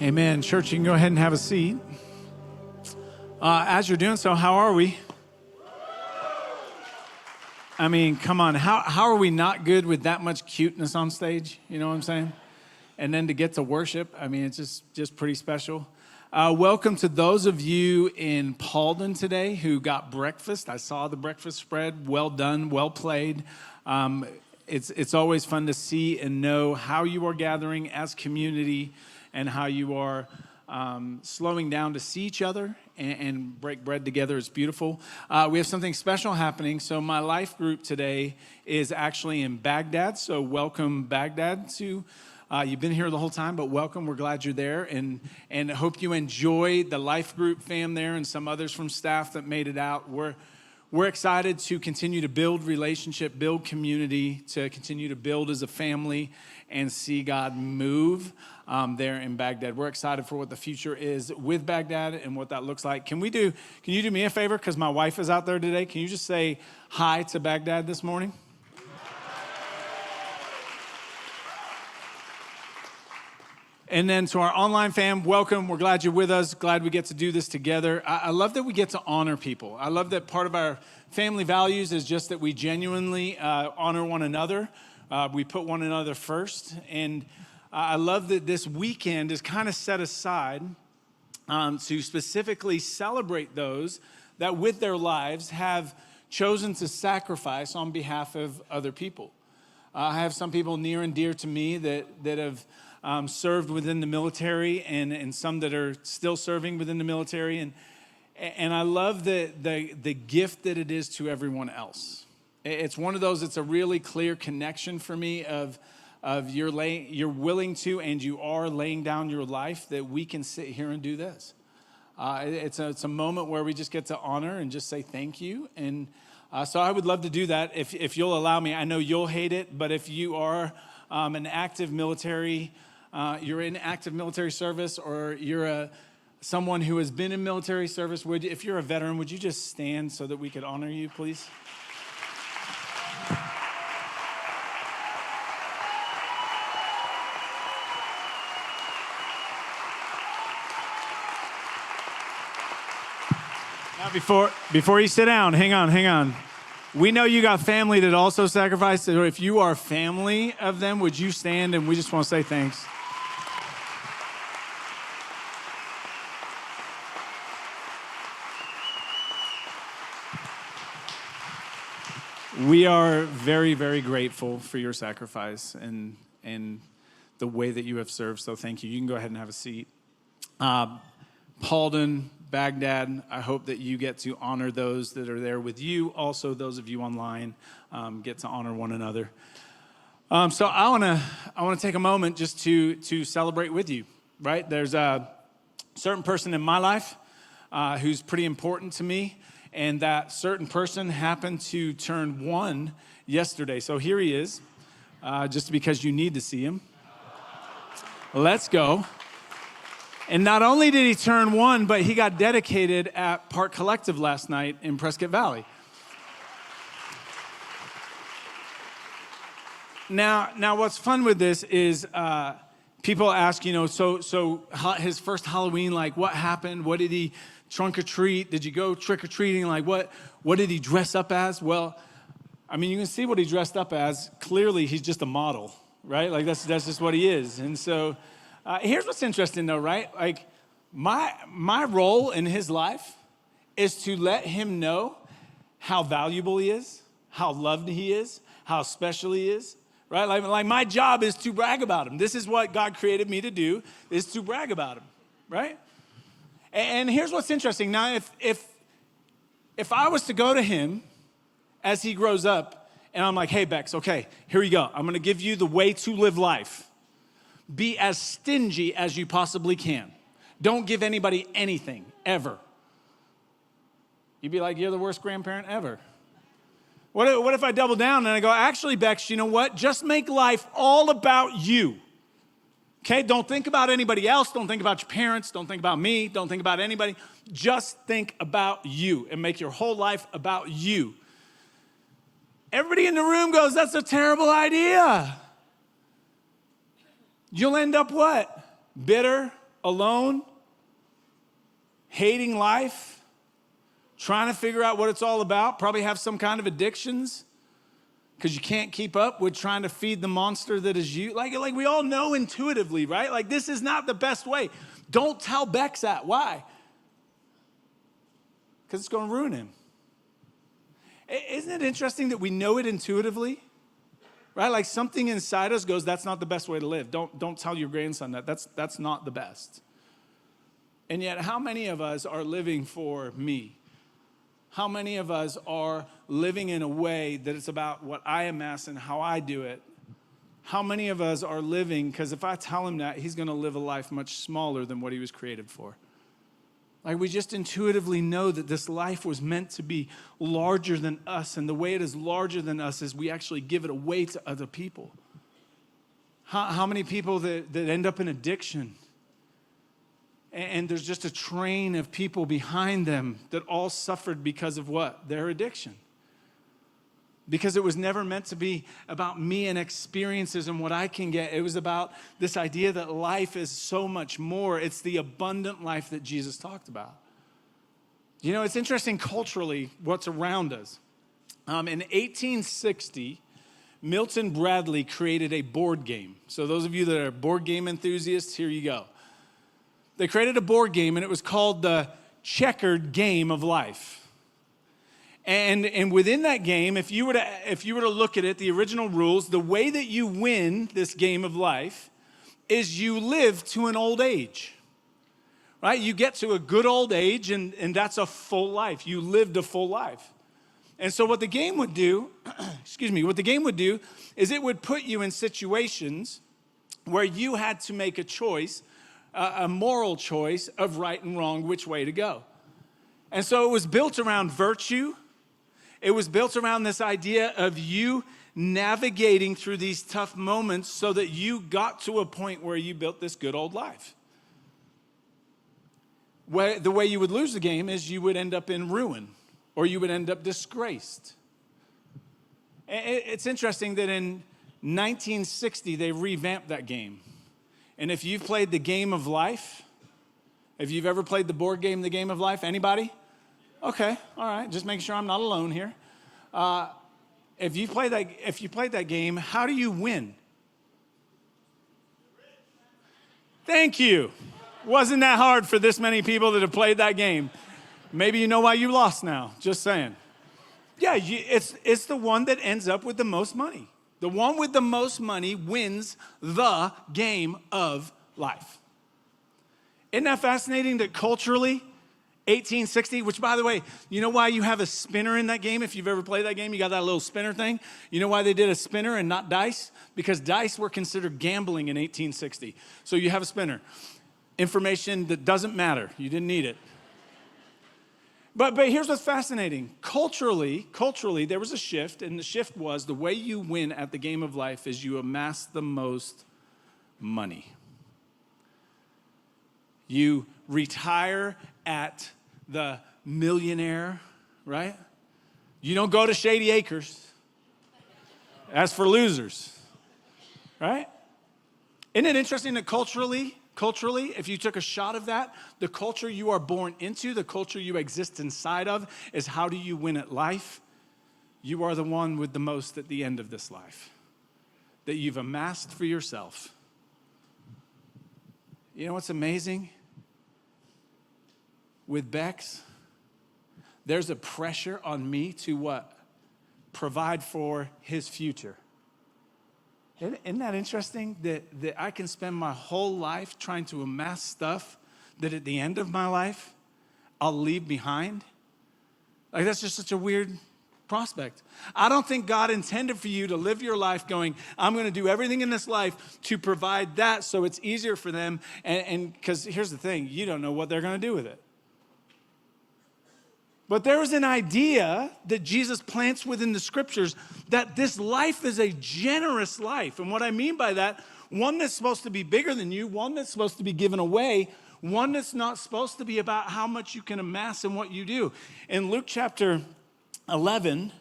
Amen. Church, you can go ahead and have a seat. As you're doing so, how are we? I mean, come on. How are we not good with that much cuteness on stage? You know what I'm saying? And then to get to worship, I mean, it's just pretty special. Welcome to those of you in Paulden today who got breakfast. I saw the breakfast spread. Well done, well played. It's always fun to see and know how you are gathering as community and how you are slowing down to see each other and break bread together. Is beautiful. We have something special happening. So my life group today is actually in Baghdad. So welcome, Baghdad, to... you've been here the whole time, but welcome. We're glad you're there, and hope you enjoy the life group fam there and some others from staff that made it out. We're excited to continue to build relationship, build community, to continue to build as a family and see God move there in Baghdad. We're excited for what the future is with Baghdad and what that looks like. Can you do me a favor? Because my wife is out there today. Can you just say hi to Baghdad this morning? And then to our online fam, welcome. We're glad you're with us. Glad we get to do this together. I love that we get to honor people. I love that part of our family values is just that we genuinely honor one another. We put one another first. And I love that this weekend is kind of set aside to specifically celebrate those that with their lives have chosen to sacrifice on behalf of other people. I have some people near and dear to me that have served within the military and some that are still serving within the military. And I love the gift that it is to everyone else. It's one of those, it's a really clear connection for me of you're willing to and you are laying down your life that we can sit here and do this. It's a moment where we just get to honor and just say thank you. And so I would love to do that if you'll allow me. I know you'll hate it, but if you are an active military you're in active military service, or you're someone who has been in military service, if you're a veteran, would you just stand so that we could honor you, please? Now, before you sit down, hang on. We know you got family that also sacrificed. So if you are family of them, would you stand, and we just want to say thanks. We are very, very grateful for your sacrifice and the way that you have served, so thank you. You can go ahead and have a seat. Paulden, Baghdad, I hope that you get to honor those that are there with you. Also, those of you online get to honor one another. So I want to take a moment just to celebrate with you, right? There's a certain person in my life who's pretty important to me. And that certain person happened to turn 1 yesterday. So here he is, just because you need to see him. Let's go. And not only did he turn 1, but he got dedicated at Park Collective last night in Prescott Valley. Now what's fun with this is people ask, so his first Halloween, like what happened? What did he trunk or treat? Did you go trick or treating? Like what did he dress up as? Well, I mean, you can see what he dressed up as. Clearly, he's just a model, right? Like that's just what he is. And so here's what's interesting though, right? Like my role in his life is to let him know how valuable he is, how loved he is, how special he is, right? Like my job is to brag about him. This is what God created me to do, is to brag about him, right? And here's what's interesting. Now, if I was to go to him as he grows up, and I'm like, hey, Bex, okay, here you go. I'm going to give you the way to live life. Be as stingy as you possibly can. Don't give anybody anything, ever. You'd be like, you're the worst grandparent ever. What if I double down and I go, actually, Bex, you know what? Just make life all about you. Okay, don't think about anybody else. Don't think about your parents. Don't think about me. Don't think about anybody. Just think about you and make your whole life about you. Everybody in the room goes, that's a terrible idea. You'll end up what? Bitter, alone, hating life, trying to figure out what it's all about, probably have some kind of addictions because you can't keep up with trying to feed the monster that is you. Like we all know intuitively, right? Like this is not the best way. Don't tell Bex that. Why? Because it's going to ruin him. Isn't it interesting that we know it intuitively? Right? Like something inside us goes, that's not the best way to live. Don't tell your grandson that. That's not the best. And yet, how many of us are living for me? How many of us are living in a way that it's about what I amass and how I do it? How many of us are living, because if I tell him that, he's going to live a life much smaller than what he was created for. Like we just intuitively know that this life was meant to be larger than us. And the way it is larger than us is we actually give it away to other people. How many people that end up in addiction? And there's just a train of people behind them that all suffered because of what? Their addiction. Because it was never meant to be about me and experiences and what I can get. It was about this idea that life is so much more. It's the abundant life that Jesus talked about. You know, it's interesting culturally what's around us. In 1860, Milton Bradley created a board game. So those of you that are board game enthusiasts, here you go. They created a board game, and it was called the Checkered Game of Life. And within that game, if you were to look at it, the original rules, the way that you win this game of life is you live to an old age, right? You get to a good old age, and that's a full life. You lived a full life. And so what the game would do, what the game would do is it would put you in situations where you had to make a choice, a moral choice of right and wrong, which way to go. And so it was built around virtue. It was built around this idea of you navigating through these tough moments so that you got to a point where you built this good old life. The way you would lose the game is you would end up in ruin or you would end up disgraced. It's interesting that in 1960, they revamped that game. And if you've played the game of life, if you've ever played the board game, the game of life, anybody? Okay, all right, just making sure I'm not alone here. If you played that game, how do you win? Thank you. Wasn't that hard for this many people that have played that game? Maybe you know why you lost now, just saying. Yeah, it's the one that ends up with the most money. The one with the most money wins the game of life. Isn't that fascinating that culturally, 1860, which by the way, you know why you have a spinner in that game? If you've ever played that game, you got that little spinner thing. You know why they did a spinner and not dice? Because dice were considered gambling in 1860. So you have a spinner. Information that doesn't matter. You didn't need it. But here's what's fascinating. Culturally, there was a shift, and the shift was the way you win at the game of life is you amass the most money. You retire at the millionaire, right? You don't go to Shady Acres. That's for losers, right? Isn't it interesting that culturally, if you took a shot of that, the culture you are born into, the culture you exist inside of, is how do you win at life? You are the one with the most at the end of this life that you've amassed for yourself. You know what's amazing? With Bex, there's a pressure on me to what? Provide for his future. Isn't that interesting that I can spend my whole life trying to amass stuff that at the end of my life, I'll leave behind? Like that's just such a weird prospect. I don't think God intended for you to live your life going, I'm going to do everything in this life to provide that so it's easier for them. And because here's the thing, you don't know what they're going to do with it. But there is an idea that Jesus plants within the scriptures that this life is a generous life. And what I mean by that, one that's supposed to be bigger than you, one that's supposed to be given away, one that's not supposed to be about how much you can amass and what you do. In Luke chapter 11,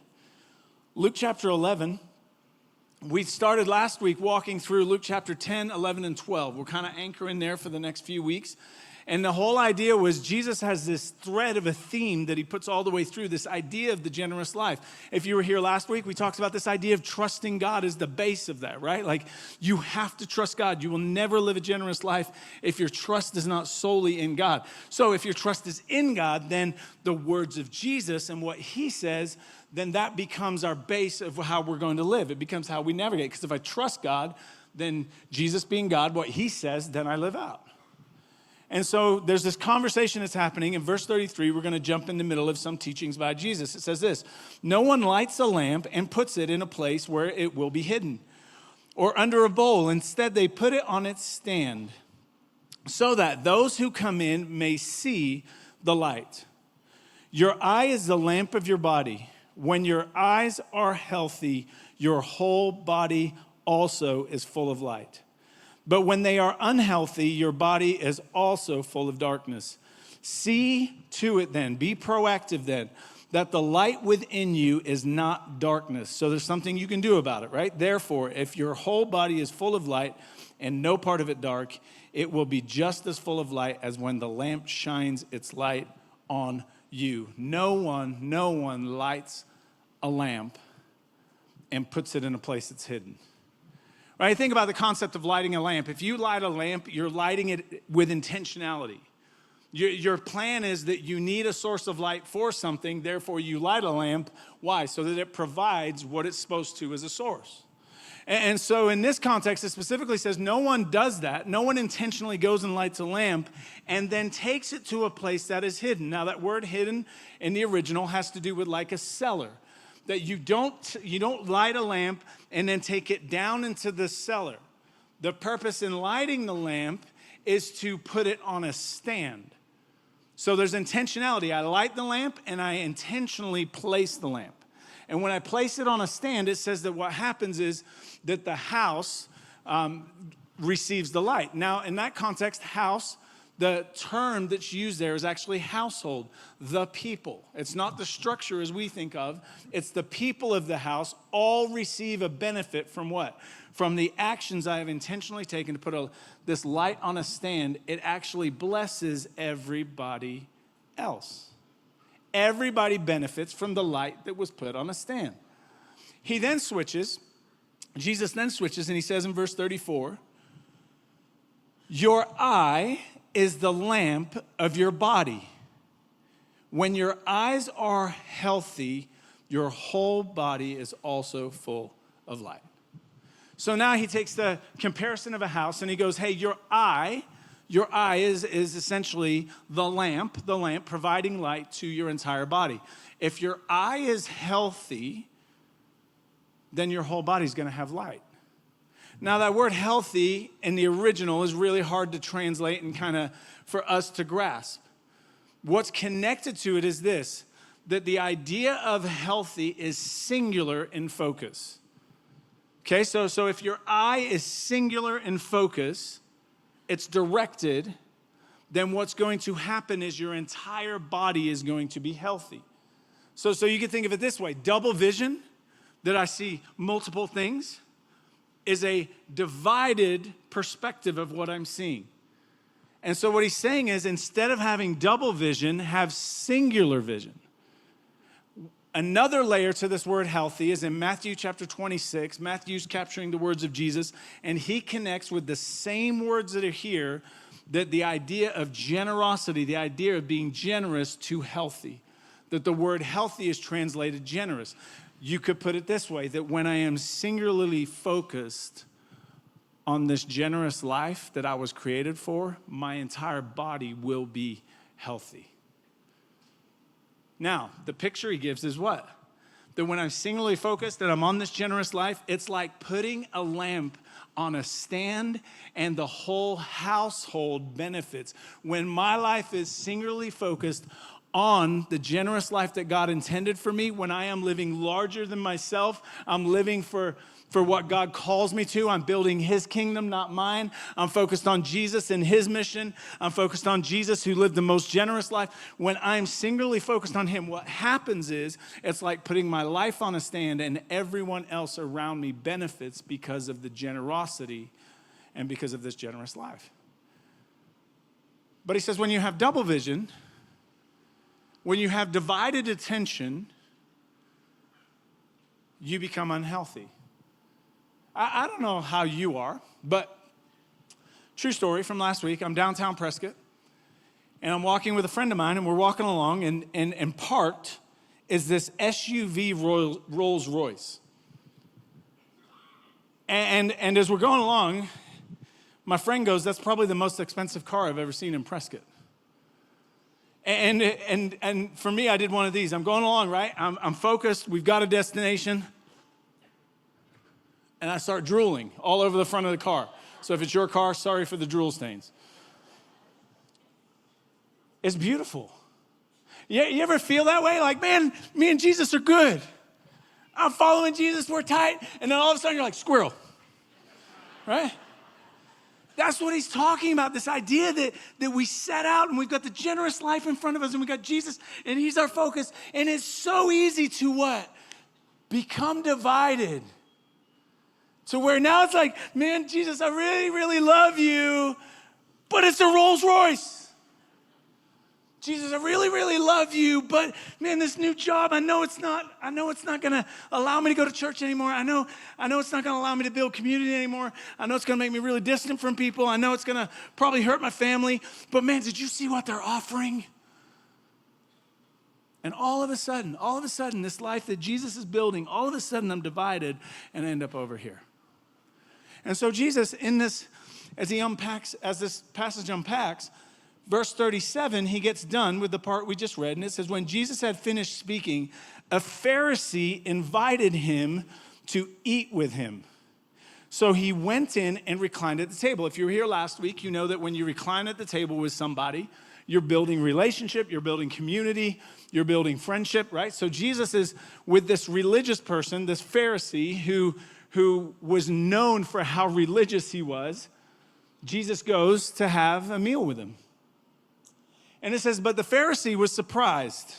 We started last week walking through Luke chapter 10, 11, and 12. We're kind of anchoring there for the next few weeks. And the whole idea was Jesus has this thread of a theme that he puts all the way through, this idea of the generous life. If you were here last week, we talked about this idea of trusting God as the base of that, right? Like, you have to trust God. You will never live a generous life if your trust is not solely in God. So if your trust is in God, then the words of Jesus and what he says, then that becomes our base of how we're going to live. It becomes how we navigate. Because if I trust God, then Jesus being God, what he says, then I live out. And so there's this conversation that's happening. In verse 33, we're going to jump in the middle of some teachings by Jesus. It says this: no one lights a lamp and puts it in a place where it will be hidden or under a bowl. Instead, they put it on its stand so that those who come in may see the light. Your eye is the lamp of your body. When your eyes are healthy, your whole body also is full of light. But when they are unhealthy, your body is also full of darkness. See to it then, be proactive then, that the light within you is not darkness. So there's something you can do about it, right? Therefore, if your whole body is full of light and no part of it dark, it will be just as full of light as when the lamp shines its light on you. No one lights a lamp and puts it in a place that's hidden. Right? Think about the concept of lighting a lamp. If you light a lamp, you're lighting it with intentionality. Your plan is that you need a source of light for something, therefore you light a lamp. Why? So that it provides what it's supposed to as a source. And so in this context, it specifically says no one does that. No one intentionally goes and lights a lamp and then takes it to a place that is hidden. Now that word hidden in the original has to do with like a cellar. That you don't light a lamp and then take it down into the cellar. The purpose in lighting the lamp is to put it on a stand. So there's intentionality. I light the lamp and I intentionally place the lamp. And when I place it on a stand, it says that what happens is that the house receives the light. Now, in that context, house, the term that's used there is actually household, the people. It's not the structure as we think of. It's the people of the house all receive a benefit from what? From the actions I have intentionally taken to put this light on a stand. It actually blesses everybody else. Everybody benefits from the light that was put on a stand. Jesus then switches, and he says in verse 34, your eye is the lamp of your body. When your eyes are healthy, your whole body is also full of light. So now he takes the comparison of a house and he goes, hey, your eye is essentially the lamp providing light to your entire body. If your eye is healthy, then your whole body's going to have light. Now, that word healthy in the original is really hard to translate and kind of for us to grasp. What's connected to it is this, that the idea of healthy is singular in focus. Okay, so if your eye is singular in focus, it's directed, then what's going to happen is your entire body is going to be healthy. So you can think of it this way, double vision, that I see multiple things, is a divided perspective of what I'm seeing. And so what he's saying is instead of having double vision, have singular vision. Another layer to this word healthy is in Matthew chapter 26. Matthew's capturing the words of Jesus, and he connects with the same words that are here, that the idea of generosity, the idea of being generous to healthy, that the word healthy is translated generous. You could put it this way, that when I am singularly focused on this generous life that I was created for, my entire body will be healthy. Now, the picture he gives is what? That when I'm singularly focused and I'm on this generous life, it's like putting a lamp on a stand and the whole household benefits. When my life is singularly focused on the generous life that God intended for me, when I am living larger than myself, I'm living for what God calls me to. I'm building his kingdom, not mine. I'm focused on Jesus and his mission. I'm focused on Jesus who lived the most generous life. When I'm singularly focused on him, what happens is it's like putting my life on a stand, and everyone else around me benefits because of the generosity and because of this generous life. But he says when you have double vision, when you have divided attention, you become unhealthy. I don't know how you are, but true story from last week. I'm downtown Prescott, and I'm walking with a friend of mine, and we're walking along, and parked is this SUV Rolls Royce. And as we're going along, my friend goes, "That's probably the most expensive car I've ever seen in Prescott." And for me, I did one of these. I'm going along, right? I'm focused. We've got a destination. And I start drooling all over the front of the car. So if it's your car, sorry for the drool stains. It's beautiful. You ever feel that way? Like, man, me and Jesus are good. I'm following Jesus, we're tight. And then all of a sudden you're like, squirrel. Right? That's what he's talking about, this idea that we set out and we've got the generous life in front of us and we've got Jesus and he's our focus. And it's so easy to what? Become divided. To where now it's like, man, Jesus, I really, really love you, but it's a Rolls Royce. Jesus, I really, really love you, but man, this new job, I know it's not going to allow me to go to church anymore. I know it's not going to allow me to build community anymore. I know it's going to make me really distant from people. I know it's going to probably hurt my family. But man, did you see what they're offering? And all of a sudden, this life that Jesus is building, all of a sudden I'm divided and I end up over here. And so Jesus, in this, as this passage unpacks, verse 37, he gets done with the part we just read, and it says, when Jesus had finished speaking, a Pharisee invited him to eat with him. So he went in and reclined at the table. If you were here last week, you know that when you recline at the table with somebody, you're building relationship, you're building community, you're building friendship, right? So Jesus is with this religious person, this Pharisee who was known for how religious he was. Jesus goes to have a meal with him. And it says, but the Pharisee was surprised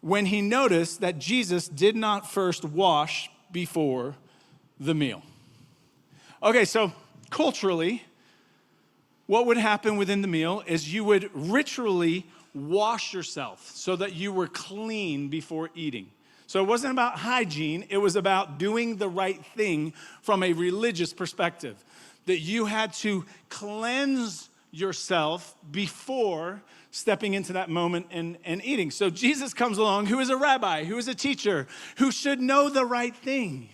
when he noticed that Jesus did not first wash before the meal. Okay, so culturally, what would happen within the meal is you would ritually wash yourself so that you were clean before eating. So it wasn't about hygiene, it was about doing the right thing from a religious perspective. That you had to cleanse yourself before stepping into that moment and eating. So Jesus comes along, who is a rabbi, who is a teacher, who should know the right thing.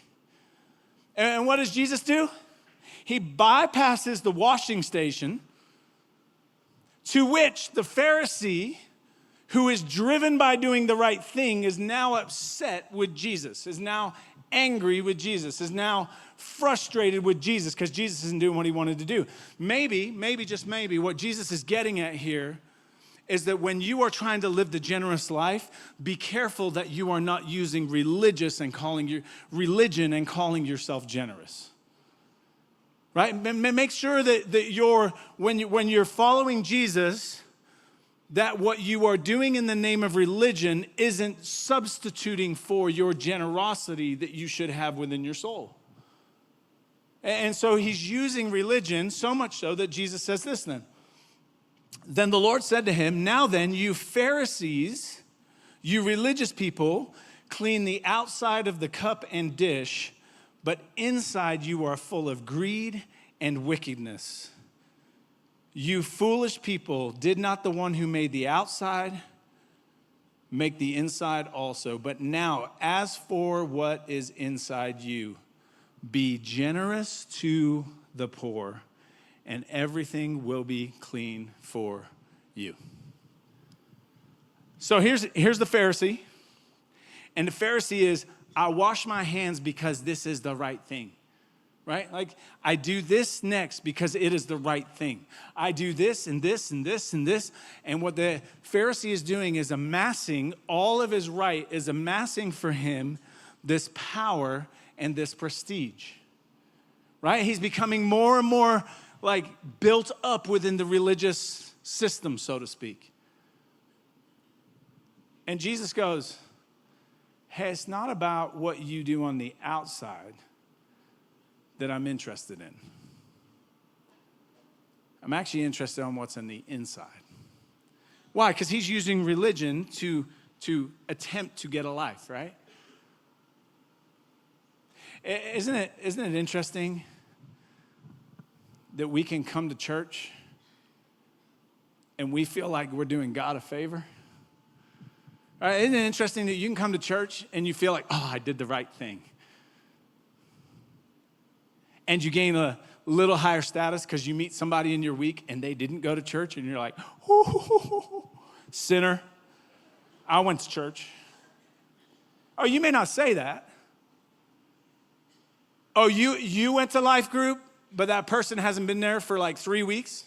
And what does Jesus do? He bypasses the washing station, to which the Pharisee, who is driven by doing the right thing, is now upset with Jesus, is now angry with Jesus, is now frustrated with Jesus because Jesus isn't doing what he wanted to do. Maybe, just maybe, what Jesus is getting at here is that when you are trying to live the generous life, be careful that you are not using religion and calling yourself generous. Right? Make sure that when you're following Jesus, that what you are doing in the name of religion isn't substituting for your generosity that you should have within your soul. And so he's using religion so much so that Jesus says this then. Then the Lord said to him, now then, you Pharisees, you religious people, clean the outside of the cup and dish, but inside you are full of greed and wickedness. You foolish people, did not the one who made the outside make the inside also? But now, as for what is inside you, be generous to the poor, and everything will be clean for you. So here's the Pharisee. And the Pharisee is, I wash my hands because this is the right thing. right? Like, I do this next because it is the right thing. I do this and this and this and this. And what the Pharisee is doing is amassing all of his right, is amassing for him this power and this prestige, right? He's becoming more and more like built up within the religious system, so to speak. And Jesus goes, hey, it's not about what you do on the outside that I'm interested in. I'm actually interested in what's on the inside. Why? Because he's using religion to attempt to get a life, right? Isn't it interesting that we can come to church and we feel like we're doing God a favor? All right, isn't it interesting that you can come to church and you feel like, oh, I did the right thing? And you gain a little higher status because you meet somebody in your week and they didn't go to church, and you're like, ooh, sinner, I went to church. Oh, you may not say that. Oh, you went to life group, but that person hasn't been there for like 3 weeks?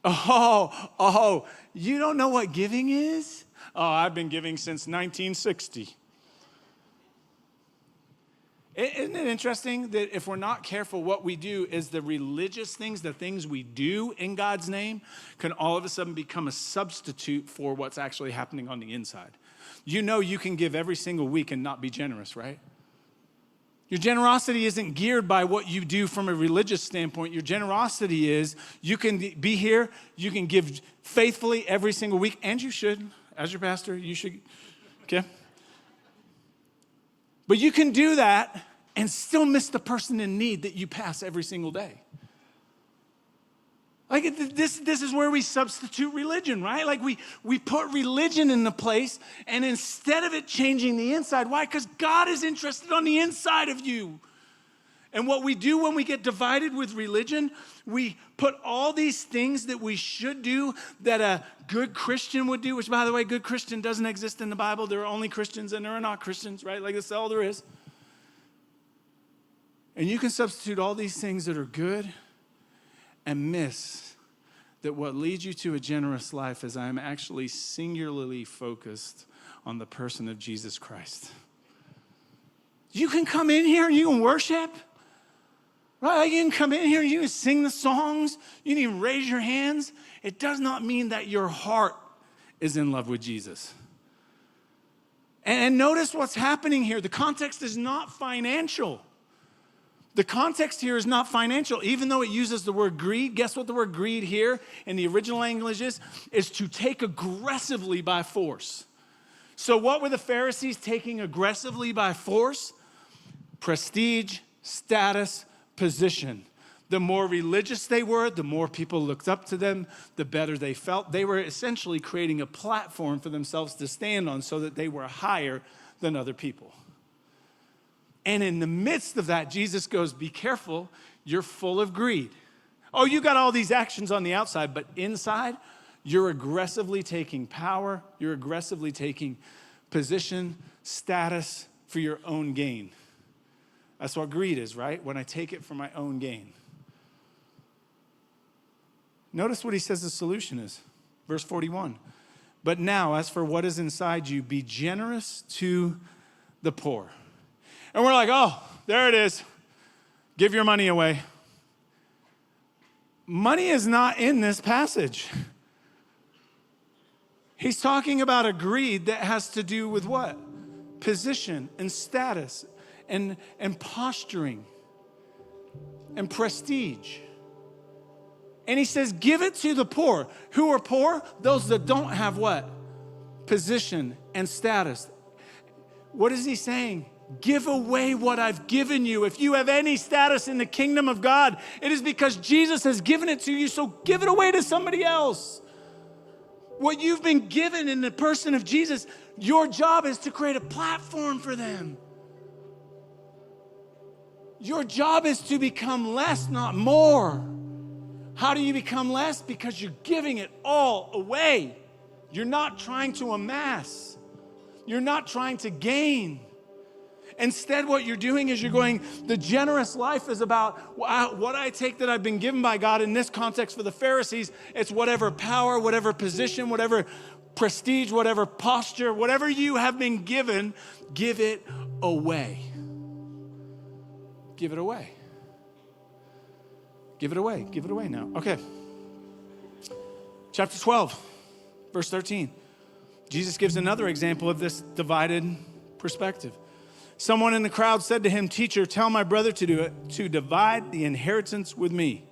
Oh, you don't know what giving is? Oh, I've been giving since 1960. Isn't it interesting that if we're not careful, what we do is the religious things, the things we do in God's name, can all of a sudden become a substitute for what's actually happening on the inside. You know you can give every single week and not be generous, right? Your generosity isn't geared by what you do from a religious standpoint. Your generosity is you can be here, you can give faithfully every single week, and you should, as your pastor, you should, okay? But you can do that and still miss the person in need that you pass every single day. Like this is where we substitute religion, right? Like we put religion in the place, and instead of it changing the inside, why? Because God is interested on the inside of you. And what we do when we get divided with religion, we put all these things that we should do that a good Christian would do, which, by the way, good Christian doesn't exist in the Bible. There are only Christians and there are not Christians, right? Like, that's all there is. And you can substitute all these things that are good and miss that what leads you to a generous life is I'm actually singularly focused on the person of Jesus Christ. You can come in here and you can worship. Right? Like, you can come in here and you can sing the songs. You can even raise your hands. It does not mean that your heart is in love with Jesus. And notice what's happening here. The context is not financial. The context here is not financial. Even though it uses the word greed, guess what the word greed here in the original language is to take aggressively by force. So what were the Pharisees taking aggressively by force? Prestige, status, position. The more religious they were, the more people looked up to them, the better they felt. They were essentially creating a platform for themselves to stand on so that they were higher than other people. And in the midst of that, Jesus goes, be careful, you're full of greed. Oh, you got all these actions on the outside, but inside, you're aggressively taking power, you're aggressively taking position, status for your own gain. That's what greed is, right? When I take it for my own gain. Notice what he says the solution is. Verse 41. But now, as for what is inside you, be generous to the poor. And we're like, oh, there it is. Give your money away. Money is not in this passage. He's talking about a greed that has to do with what? Position and status and posturing and prestige. And he says, give it to the poor. Who are poor? Those that don't have what? Position and status. What is he saying? Give away what I've given you. If you have any status in the kingdom of God, it is because Jesus has given it to you, so give it away to somebody else. What you've been given in the person of Jesus, your job is to create a platform for them. Your job is to become less, not more. How do you become less? Because you're giving it all away. You're not trying to amass. You're not trying to gain. Instead, what you're doing is you're going, the generous life is about what I take that I've been given by God. In this context for the Pharisees, it's whatever power, whatever position, whatever prestige, whatever posture, whatever you have been given, give it away. Give it away. Give it away. Give it away now. Okay. Chapter 12, verse 13. Jesus gives another example of this divided perspective. Someone in the crowd said to him, "Teacher, tell my brother to divide the inheritance with me."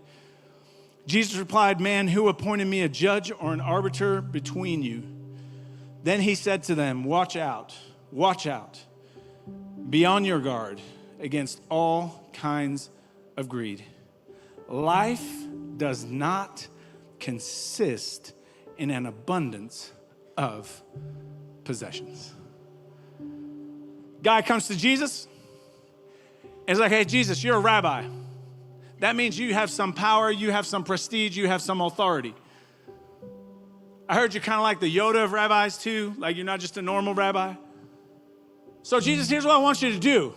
Jesus replied, "Man, who appointed me a judge or an arbiter between you?" Then he said to them, watch out, be on your guard against all kinds of greed. Life does not consist in an abundance of possessions. Guy comes to Jesus and is like, "Hey, Jesus, you're a rabbi. That means you have some power, you have some prestige, you have some authority. I heard you're kind of like the Yoda of rabbis too, like you're not just a normal rabbi. So Jesus, here's what I want you to do.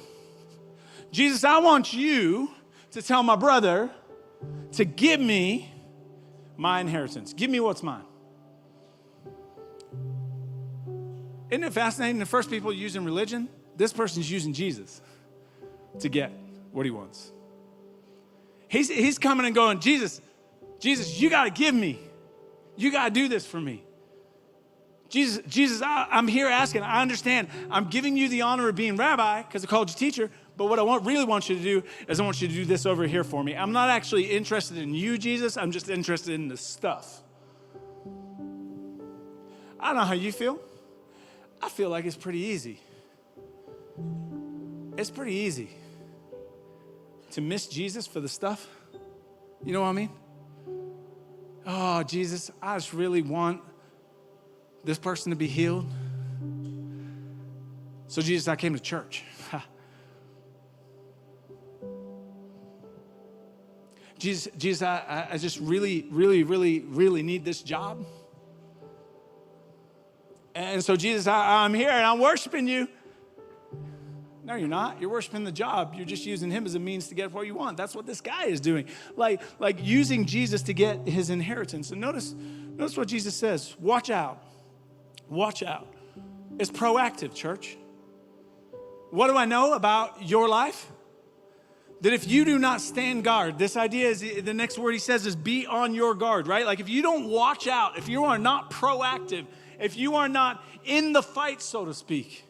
Jesus, I want you to tell my brother to give me my inheritance. Give me what's mine." Isn't it fascinating? The first people using religion, this person's using Jesus to get what he wants. He's coming and going, Jesus, you got to give me. You got to do this for me. Jesus, I'm here asking. I understand. I'm giving you the honor of being rabbi because I called you teacher. But what I really want you to do is I want you to do this over here for me. I'm not actually interested in you, Jesus. I'm just interested in the stuff. I don't know how you feel. I feel like it's pretty easy. It's pretty easy to miss Jesus for the stuff. You know what I mean? Oh, Jesus, I just really want this person to be healed. So, Jesus, I came to church. Jesus, I just really need this job. And so, Jesus, I'm here and I'm worshiping you. No, you're not. You're worshiping the job. You're just using him as a means to get what you want. That's what this guy is doing. Like using Jesus to get his inheritance. And notice what Jesus says. Watch out. Watch out. It's proactive, church. What do I know about your life? That if you do not stand guard, this idea is, the next word he says is be on your guard, right? Like if you don't watch out, if you are not proactive, if you are not in the fight, so to speak,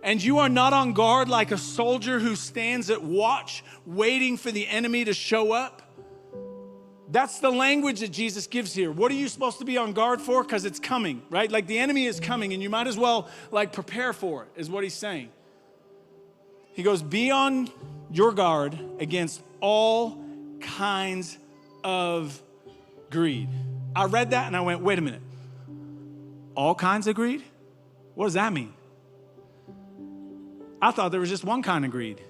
and you are not on guard like a soldier who stands at watch, waiting for the enemy to show up, that's the language that Jesus gives here. What are you supposed to be on guard for? Because it's coming, right? Like the enemy is coming and you might as well like prepare for it, is what he's saying. He goes, be on your guard against all kinds of greed. I read that and I went, wait a minute. All kinds of greed? What does that mean? I thought there was just one kind of greed.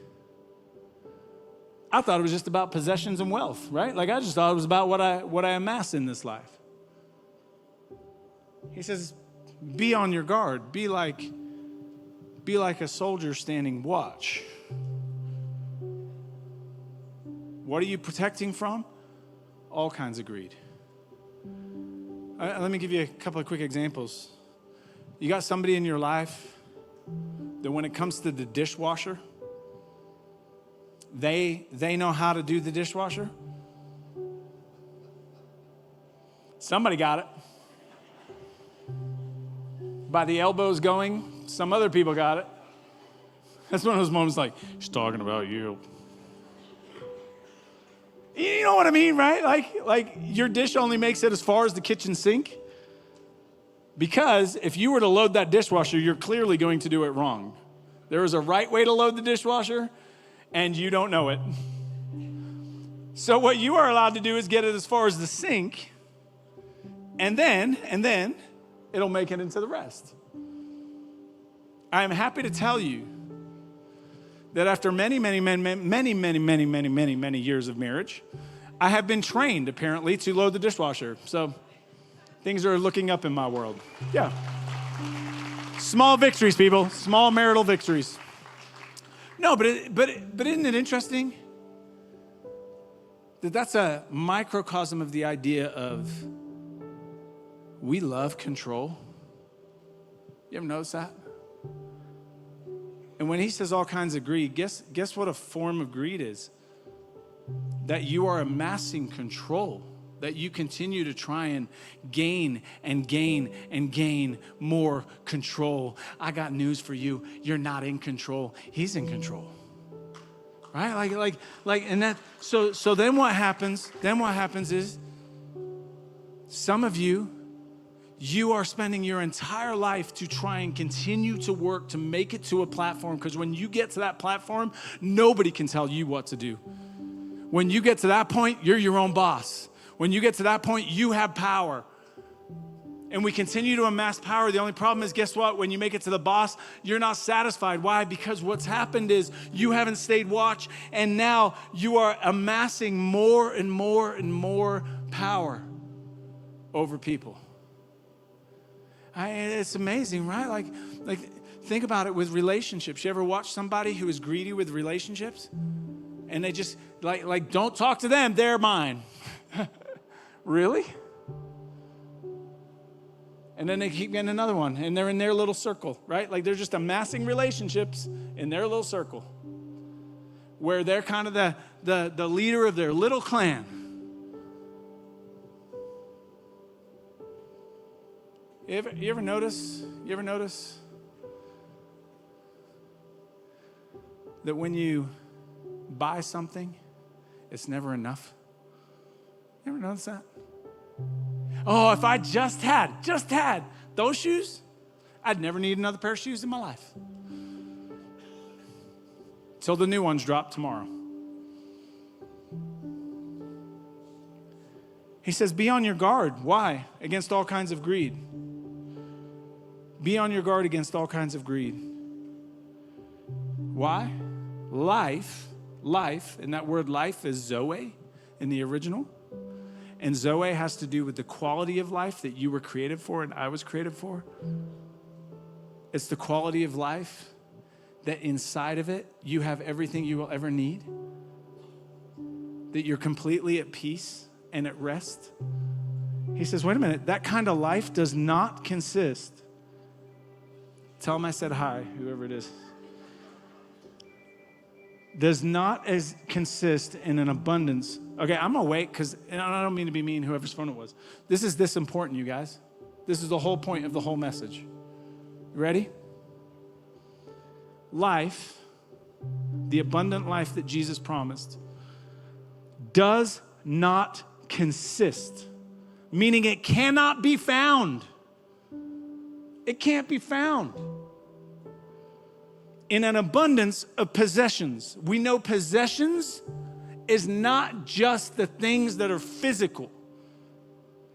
I thought it was just about possessions and wealth, right? Like I just thought it was about what I amass in this life. He says, be on your guard. Be like a soldier standing watch. What are you protecting from? All kinds of greed. Let me give you a couple of quick examples. You got somebody in your life that when it comes to the dishwasher, they know how to do the dishwasher. Somebody got it. By the elbows going, some other people got it. That's one of those moments like, she's talking about you. You know what I mean, right? Like your dish only makes it as far as the kitchen sink. Because if you were to load that dishwasher, you're clearly going to do it wrong. There is a right way to load the dishwasher, and you don't know it. So what you are allowed to do is get it as far as the sink, and then it'll make it into the rest. I am happy to tell you that after many years of marriage, I have been trained, apparently, to load the dishwasher. So things are looking up in my world. Yeah. Small victories, people. Small marital victories. No, but isn't it interesting that that's a microcosm of the idea of we love control? You ever notice that? And when he says all kinds of greed, guess what a form of greed is? That you are amassing control, that you continue to try and gain and gain and gain more control. I got news for you. You're not in control. He's in control. Right? And that, so then what happens? Then what happens is some of you are spending your entire life to try and continue to work to make it to a platform, because when you get to that platform, nobody can tell you what to do. When you get to that point, you're your own boss. When you get to that point, you have power. And we continue to amass power. The only problem is, guess what? When you make it to the boss, you're not satisfied. Why? Because what's happened is you haven't stayed watch, and now you are amassing more and more and more power over people. It's amazing, right? Like think about it with relationships. You ever watch somebody who is greedy with relationships? And they just, like don't talk to them, they're mine. Really? And then they keep getting another one, and they're in their little circle, right? Like they're just amassing relationships in their little circle, where they're kind of the leader of their little clan. You ever notice that when you buy something, it's never enough? You ever notice that? Oh, if I just had those shoes, I'd never need another pair of shoes in my life. Till the new ones drop tomorrow. He says, be on your guard. Why? Against all kinds of greed. Be on your guard against all kinds of greed. Why? Life, and that word life is Zoe in the original. And Zoe has to do with the quality of life that you were created for and I was created for. It's the quality of life that inside of it, you have everything you will ever need. That you're completely at peace and at rest. He says, wait a minute, that kind of life does not consist. Tell him I said hi, whoever it is. Does not consist in an abundance. Okay, I'm going to wait because I don't mean to be mean, whoever's phone it was. This is this important, you guys. This is the whole point of the whole message. You ready? Life, the abundant life that Jesus promised, does not consist, meaning it cannot be found. It can't be found in an abundance of possessions. We know possessions is not just the things that are physical.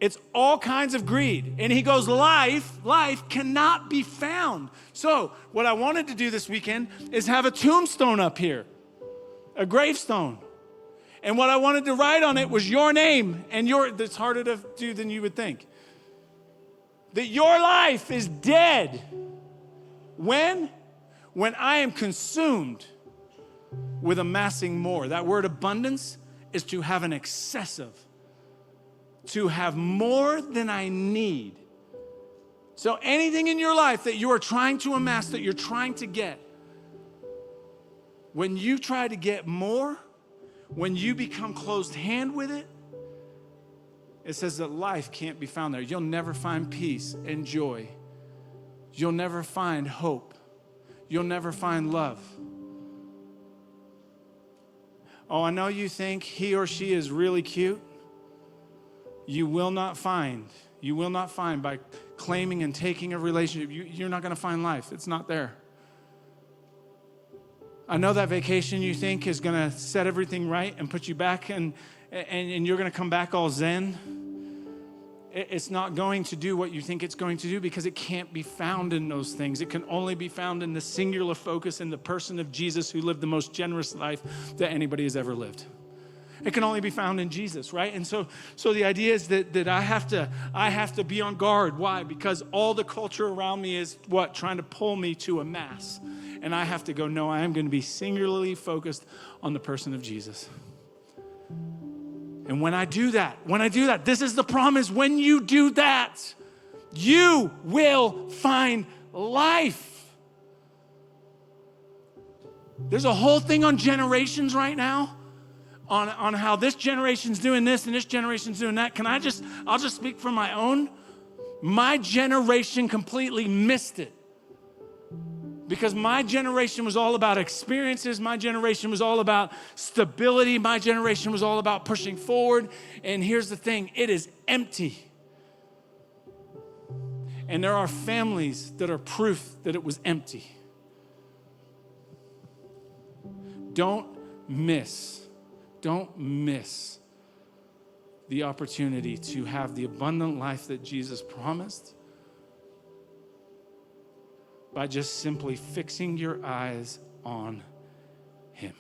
It's all kinds of greed. And he goes, life cannot be found. So what I wanted to do this weekend is have a tombstone up here, a gravestone. And what I wanted to write on it was your name and that's harder to do than you would think. That your life is dead. When I am consumed with amassing more. That word abundance is to have an excessive, to have more than I need. So anything in your life that you are trying to amass, that you're trying to get, when you try to get more, when you become closed hand with it, it says that life can't be found there. You'll never find peace and joy. You'll never find hope. You'll never find love. Oh, I know you think he or she is really cute. You will not find by claiming and taking a relationship. You're not going to find life. It's not there. I know that vacation you think is going to set everything right and put you back and you're going to come back all zen. It's not going to do what you think it's going to do because it can't be found in those things. It can only be found in the singular focus in the person of Jesus, who lived the most generous life that anybody has ever lived. It can only be found in Jesus, right? And so the idea is that I have to be on guard. Why? Because all the culture around me is what? Trying to pull me to amass. And I have to go, no, I am going to be singularly focused on the person of Jesus. And when I do that, this is the promise. When you do that, you will find life. There's a whole thing on generations right now, on how this generation's doing this and this generation's doing that. I'll just speak for my own. My generation completely missed it. Because my generation was all about experiences. My generation was all about stability. My generation was all about pushing forward. And here's the thing, it is empty. And there are families that are proof that it was empty. Don't miss the opportunity to have the abundant life that Jesus promised by just simply fixing your eyes on him.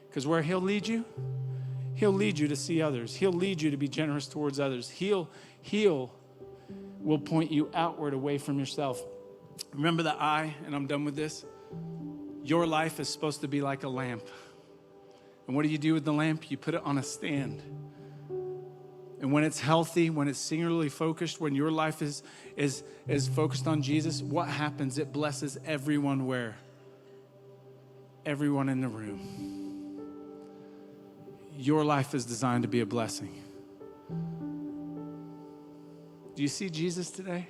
Because where he'll lead you to see others. He'll lead you to be generous towards others. He'll will point you outward away from yourself. Remember the eye, and I'm done with this. Your life is supposed to be like a lamp. And what do you do with the lamp? You put it on a stand. And when it's healthy, when it's singularly focused, when your life is focused on Jesus, what happens? It blesses everyone where? Everyone in the room. Your life is designed to be a blessing. Do you see Jesus today?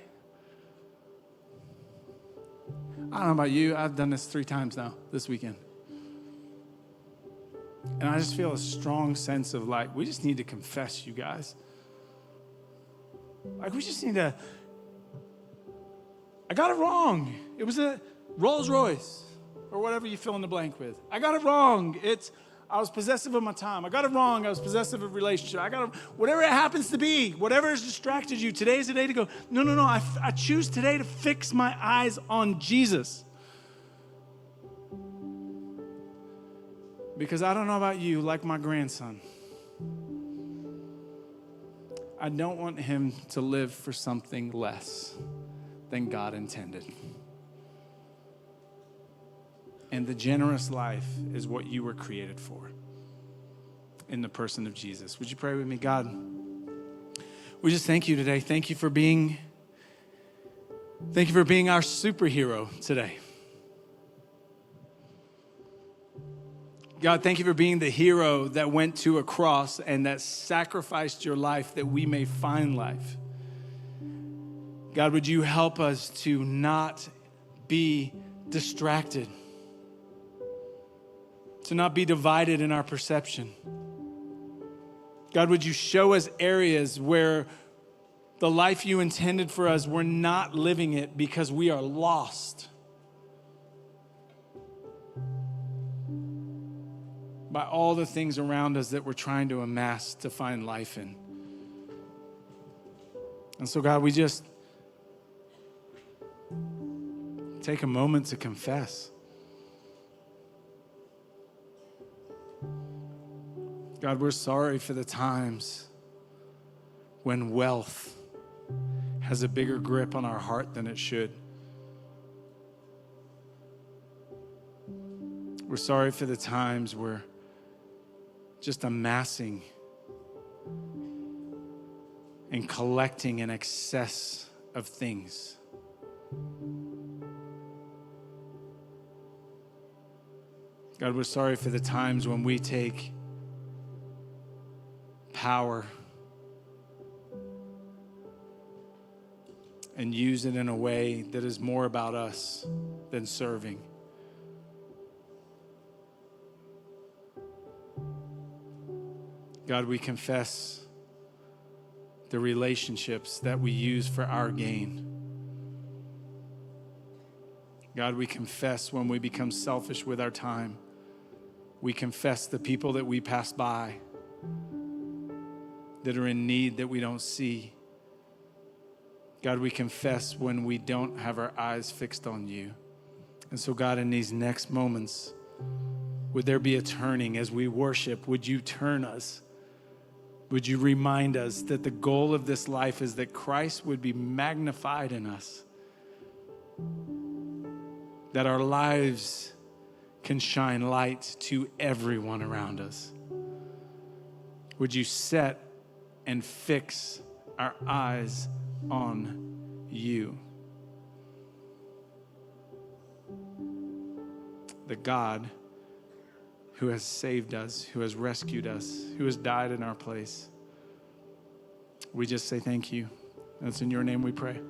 I don't know about you. I've done this 3 times now this weekend. And I just feel a strong sense of like, we just need to confess, you guys. Like, we just need to, I got it wrong. It was a Rolls Royce or whatever you fill in the blank with. I got it wrong. I was possessive of my time. I got it wrong. I was possessive of relationship. Whatever it happens to be, whatever has distracted you, today's the day to go, no. I choose today to fix my eyes on Jesus. Because I don't know about you, like my grandson, I don't want him to live for something less than God intended. And the generous life is what you were created for in the person of Jesus. Would you pray with me? God, we just thank you today. Thank you for being our superhero today. God, thank you for being the hero that went to a cross and that sacrificed your life that we may find life. God, would you help us to not be distracted, to not be divided in our perception. God, would you show us areas where the life you intended for us, we're not living it because we are lost by all the things around us that we're trying to amass to find life in. And so, God, we just take a moment to confess. God, we're sorry for the times when wealth has a bigger grip on our heart than it should. We're sorry for the times where just amassing and collecting an excess of things. God, we're sorry for the times when we take power and use it in a way that is more about us than serving. God, we confess the relationships that we use for our gain. God, we confess when we become selfish with our time. We confess the people that we pass by that are in need that we don't see. God, we confess when we don't have our eyes fixed on you. And so, God, in these next moments, would there be a turning as we worship? Would you turn us? Would you remind us that the goal of this life is that Christ would be magnified in us? that our lives can shine light to everyone around us. Would you set and fix our eyes on you? The God who has saved us, who has rescued us, who has died in our place. We just say thank you. That's in your name we pray.